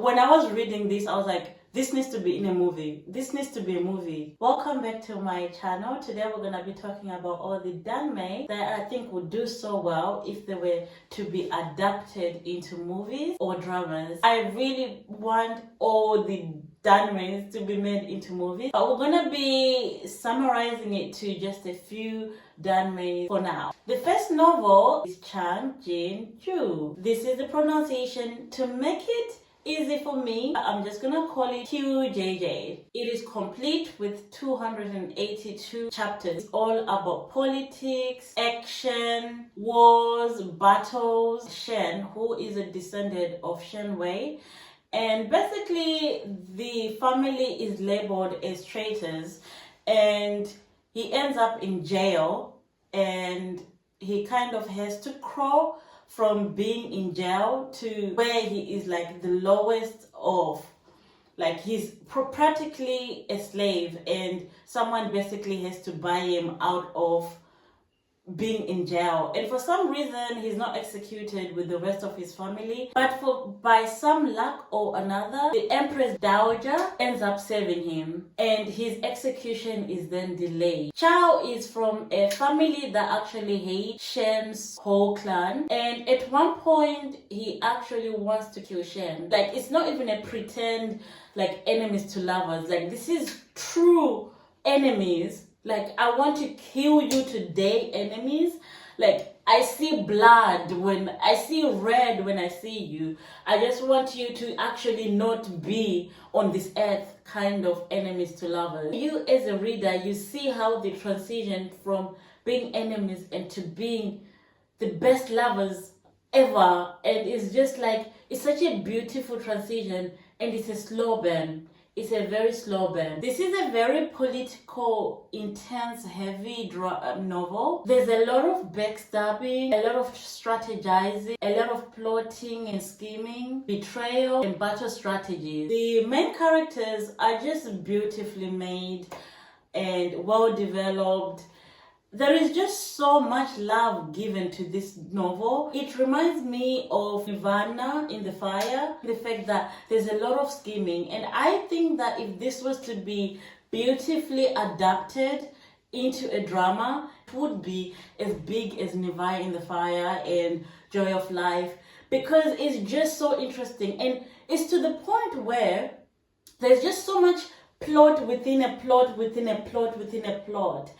When I was reading this, I was like, this needs to be in a movie. This needs to be a movie. Welcome back to my channel. Today we're going to be talking about all the Danmei that I think would do so well if they were to be adapted into movies or dramas. I really want all the Danmeis to be made into movies, but we're going to be summarizing it to just a few Danmei for now. The first novel is Chang Jin Ju. This is the pronunciation. To make it easy for me, I'm just gonna call it QJJ. It is complete with 282 chapters. It's all about politics, action, wars, battles. Shen, who is a descendant of Shen Wei, and basically the family is labeled as traitors, and he ends up in jail, and he kind of has to crawl from being in jail to where he is like the lowest of, like he's practically a slave, and someone basically has to buy him out of being in jail. And for some reason he's not executed with the rest of his family, but by some luck or another, the Empress Dowager ends up saving him, and his execution is then delayed. Chao is from a family that actually hates Shen's whole clan, and at one point he actually wants to kill Shen. Like, it's not even a pretend like enemies to lovers, like this is true enemies. Like, I want to kill you today, enemies. Like, I see blood when I see red when I see you. I just want you to actually not be on this earth, kind of enemies to lovers. You as a reader, you see how they transition from being enemies and to being the best lovers ever. And it's just like, it's such a beautiful transition, and it's a slow burn. It's a very slow burn. This is a very political, intense, heavy novel. There's a lot of backstabbing, a lot of strategizing, a lot of plotting and scheming, betrayal and battle strategies. The main characters are just beautifully made and well developed. There is just so much love given to this novel. It reminds me of Nirvana in the Fire, the fact that there's a lot of scheming. And I think that if this was to be beautifully adapted into a drama, it would be as big as Nirvana in the Fire and Joy of Life, because it's just so interesting. And it's to the point where there's just so much plot within a plot within a plot within a plot.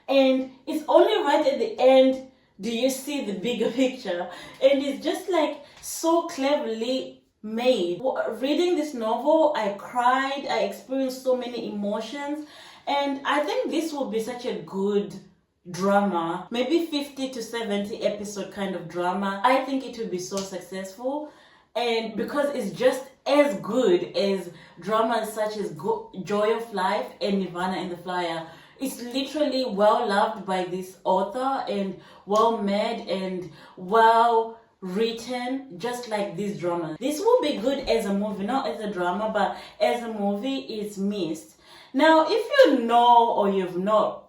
And it's only right at the end do you see the bigger picture, and it's just like so cleverly made. Reading this novel, I cried, I experienced so many emotions, and I think this will be such a good drama, maybe 50 to 70 episode kind of drama. I think it will be so successful, and because it's just as good as dramas such as Joy of Life and Nirvana in the Flyer. It's literally well loved by this author and well made and well written, just like these dramas. This will be good as a movie, not as a drama, but as a movie, it's Mist. Now, if you know, or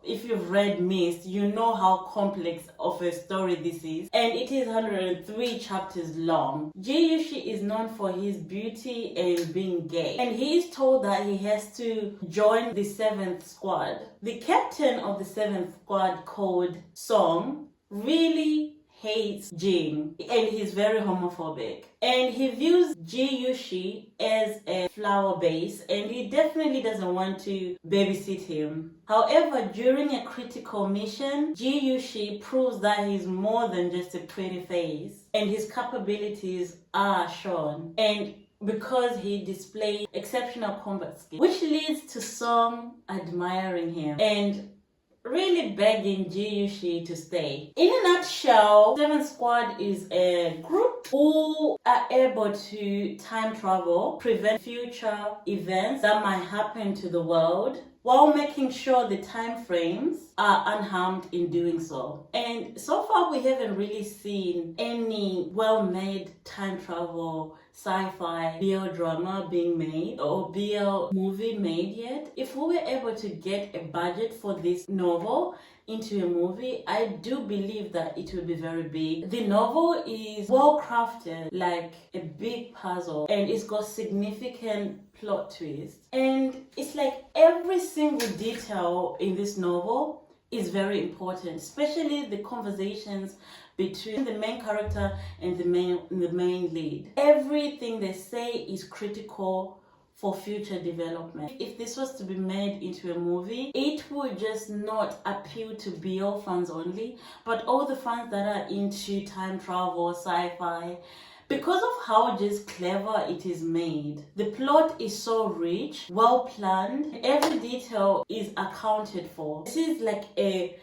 if you've read Mist, you know how complex of a story this is, and it is 103 chapters long. Ji Yushi is known for his beauty and being gay, and he is told that he has to join the 7th squad. The captain of the 7th squad, called Song, really hates Jin, and he's very homophobic, and he views Ji Yushi as a flower base, and he definitely doesn't want to babysit him. However, during a critical mission, Ji Yushi proves that he's more than just a pretty face, and his capabilities are shown, and because he displays exceptional combat skills, which leads to Song admiring him and really begging Ji Yushi to stay. In a nutshell, 7th Squad is a group who are able to time travel, prevent future events that might happen to the world, while making sure the time frames are unharmed in doing so. And so far we haven't really seen any well-made time travel sci-fi BL drama being made or BL movie made yet. If we were able to get a budget for this novel into a movie, I do believe that it will be very big. The novel is well crafted, like a big puzzle, and it's got significant plot twists. And it's like every single detail in this novel is very important, especially the conversations between the main character and the main lead. Everything they say is critical for future development. If this was to be made into a movie, it would just not appeal to BL fans only, but all the fans that are into time travel, sci-fi, because of how just clever it is made. The plot is so rich, well planned, every detail is accounted for. This is like a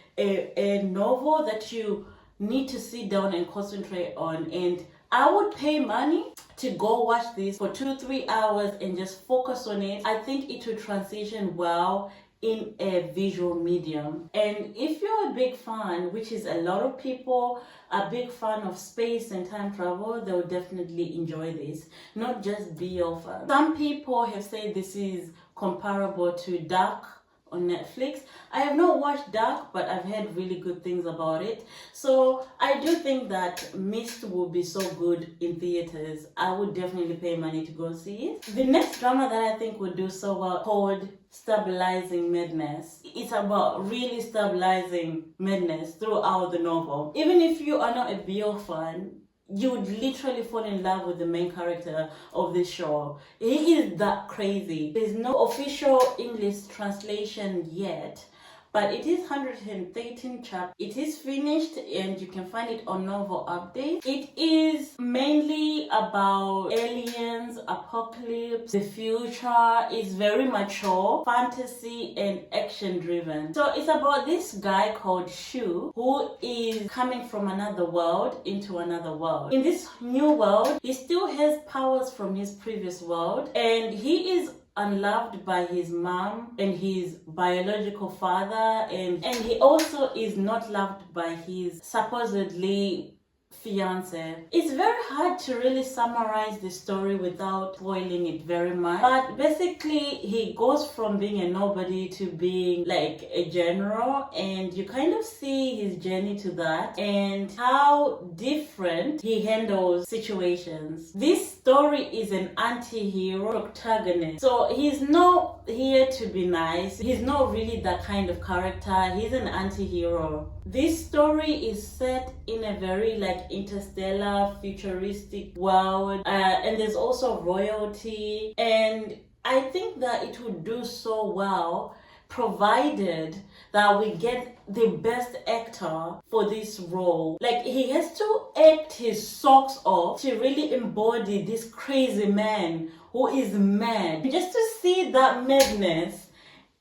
novel that you need to sit down and concentrate on, and I would pay money to go watch this for 2-3 hours and just focus on it. I think it will transition well in a visual medium. And if you're a big fan, which is a lot of people are big fan of space and time travel, they will definitely enjoy this, not just BL fans. Some people have said this is comparable to Dark on Netflix. I have not watched Dark, but I've heard really good things about it. So I do think that Mist will be so good in theaters. I would definitely pay money to go see it. The next drama that I think would do so well called Stabilizing Madness. It's about really stabilizing madness throughout the novel. Even if you are not a BL fan, you would literally fall in love with the main character of this show. He is that crazy. There's no official English translation yet, but it is 113 chapters. It is finished and you can find it on Novel Update. It is mainly about aliens, apocalypse, the future. It's very mature, fantasy and action driven. So it's about this guy called Shu who is coming from another world into another world. In this new world, he still has powers from his previous world, and he is unloved by his mom and his biological father, and he also is not loved by his supposedly fiance. It's very hard to really summarize the story without spoiling it very much, but basically he goes from being a nobody to being like a general, and you kind of see his journey to that and how different he handles situations. This story is an anti-hero protagonist, so he's not here to be nice. He's not really that kind of character. He's an anti-hero. This story is set in a very like interstellar futuristic world, and there's also royalty, and I think that it would do so well provided that we get the best actor for this role. Like, he has to act his socks off to really embody this crazy man who is mad. Just to see that madness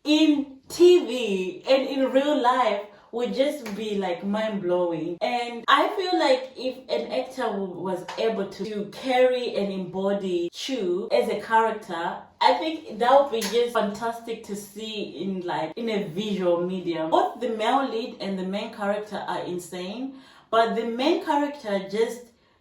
in TV and in real life would just be like mind-blowing. And I feel like if an actor was able to carry and embody Chu as a character, I think that would be just fantastic to see in a visual medium. Both the male lead and the main character are insane, but the main character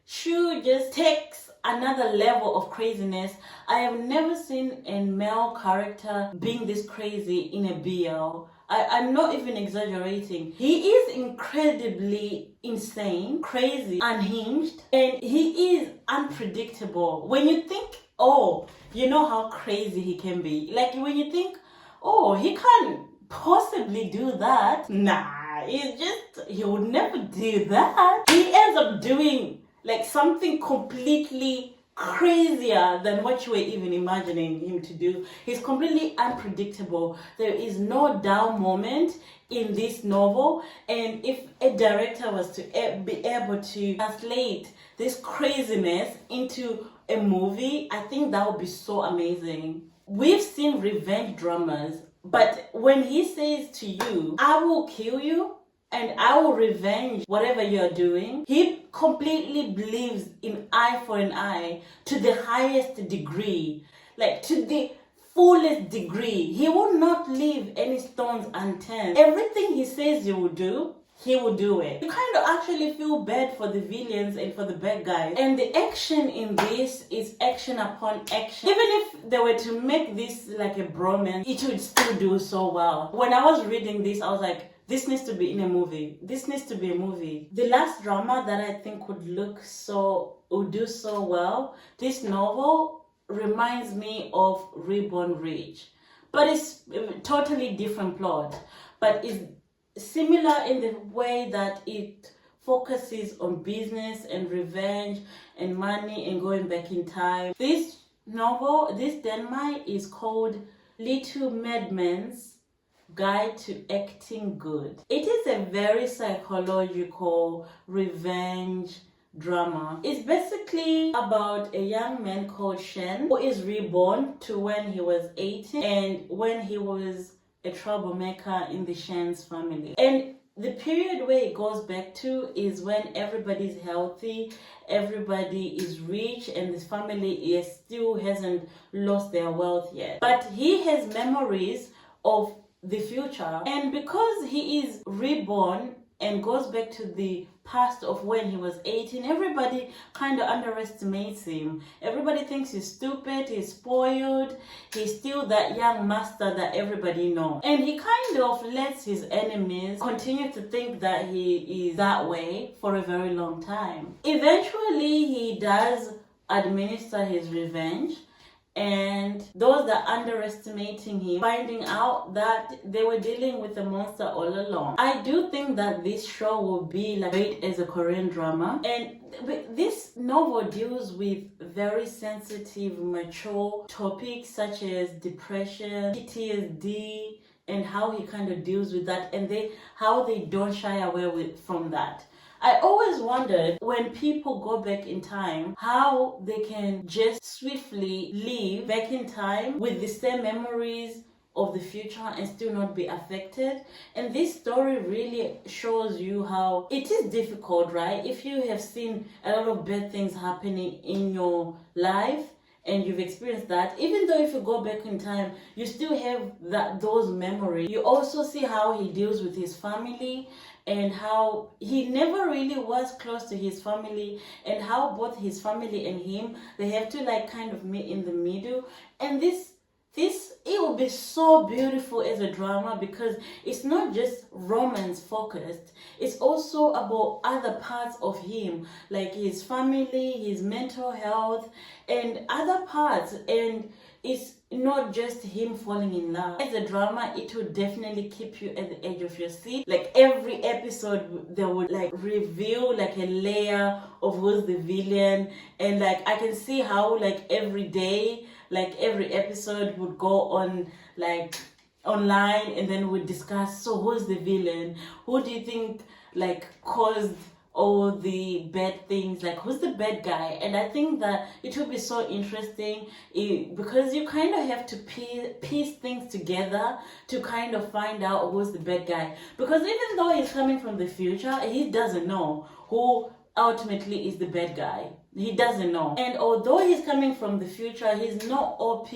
Chu just takes another level of craziness. I have never seen a male character being this crazy in a BL. I'm not even exaggerating. He is incredibly insane, crazy, unhinged, and he is unpredictable. When you think, oh, you know how crazy he can be. Like, when you think, oh, he can't possibly do that. Nah, he would never do that. He ends up doing like something completely crazier than what you were even imagining him to do. He's completely unpredictable. There is no dull moment in this novel, and if a director was to be able to translate this craziness into a movie, I think that would be so amazing. We've seen revenge dramas, but when he says to you, I will kill you and I will revenge whatever you're doing, he completely believes in eye for an eye to the highest degree, like to the fullest degree. He will not leave any stones unturned. Everything he says he will do, he will do it. You kind of actually feel bad for the villains and for the bad guys. And the action in this is action upon action. Even if they were to make this like a bromance, it would still do so well. When I was reading this, I was like, this needs to be in a movie. This needs to be a movie. The last drama that I think would do so well, this novel reminds me of Reborn Rich. But it's a totally different plot. But it's similar in the way that it focuses on business and revenge and money and going back in time. This novel, this Danmei, is called Little Madman's Guide to Acting Good. It is a very psychological revenge drama. It's basically about a young man called Shen who is reborn to when he was 18 and when he was a troublemaker in the Shen's family. And the period where it goes back to is when everybody's healthy, everybody is rich, and this family still hasn't lost their wealth yet. But he has memories of the future, and because he is reborn and goes back to the past of when he was 18, everybody kind of underestimates him. Everybody thinks he's stupid, he's spoiled, he's still that young master that everybody knows. And he kind of lets his enemies continue to think that he is that way for a very long time. Eventually, he does administer his revenge, and those that are underestimating him finding out that they were dealing with a monster all along. I do think that this show will be like great as a Korean drama, and this novel deals with very sensitive, mature topics such as depression, PTSD, and how he kind of deals with that, and how they don't shy away from that. I always wondered when people go back in time how they can just swiftly leave back in time with the same memories of the future and still not be affected. And this story really shows you how it is difficult, right? If you have seen a lot of bad things happening in your life and you've experienced that, even though if you go back in time, you still have those memories. You also see how he deals with his family and how he never really was close to his family, and how both his family and him, they have to like kind of meet in the middle. And this it will be so beautiful as a drama because it's not just romance focused, it's also about other parts of him, like his family, his mental health, and other parts. And it's not just him falling in love. As a drama, it will definitely keep you at the edge of your seat. Like every episode, they would like reveal like a layer of who's the villain, and like I can see how like every day, like every episode would go on like online, and then we'd discuss, so who's the villain, who do you think like caused all the bad things, like who's the bad guy. And I think that it will be so interesting because you kind of have to piece things together to kind of find out who's the bad guy, because even though he's coming from the future, he doesn't know who ultimately is the bad guy. He doesn't know. And although he's coming from the future, he's not OP,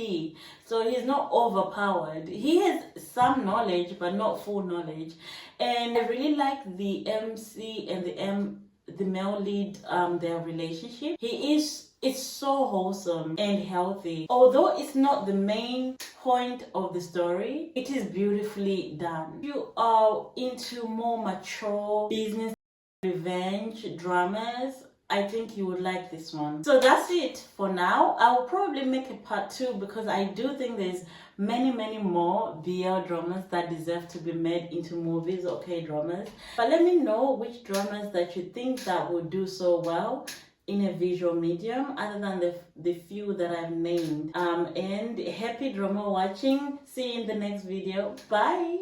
so he's not overpowered. He has some knowledge but not full knowledge. And I really like the MC and the male lead, their relationship. It's so wholesome and healthy. Although it's not the main point of the story, it is beautifully done. If you are into more mature business revenge dramas, I think you would like this one. So that's it for now. I will probably make a part 2 because I do think there's many more BL dramas that deserve to be made into movies or K-dramas. But let me know which dramas that you think that would do so well in a visual medium other than the few that I've named. And happy drama watching. See you in the next video. Bye.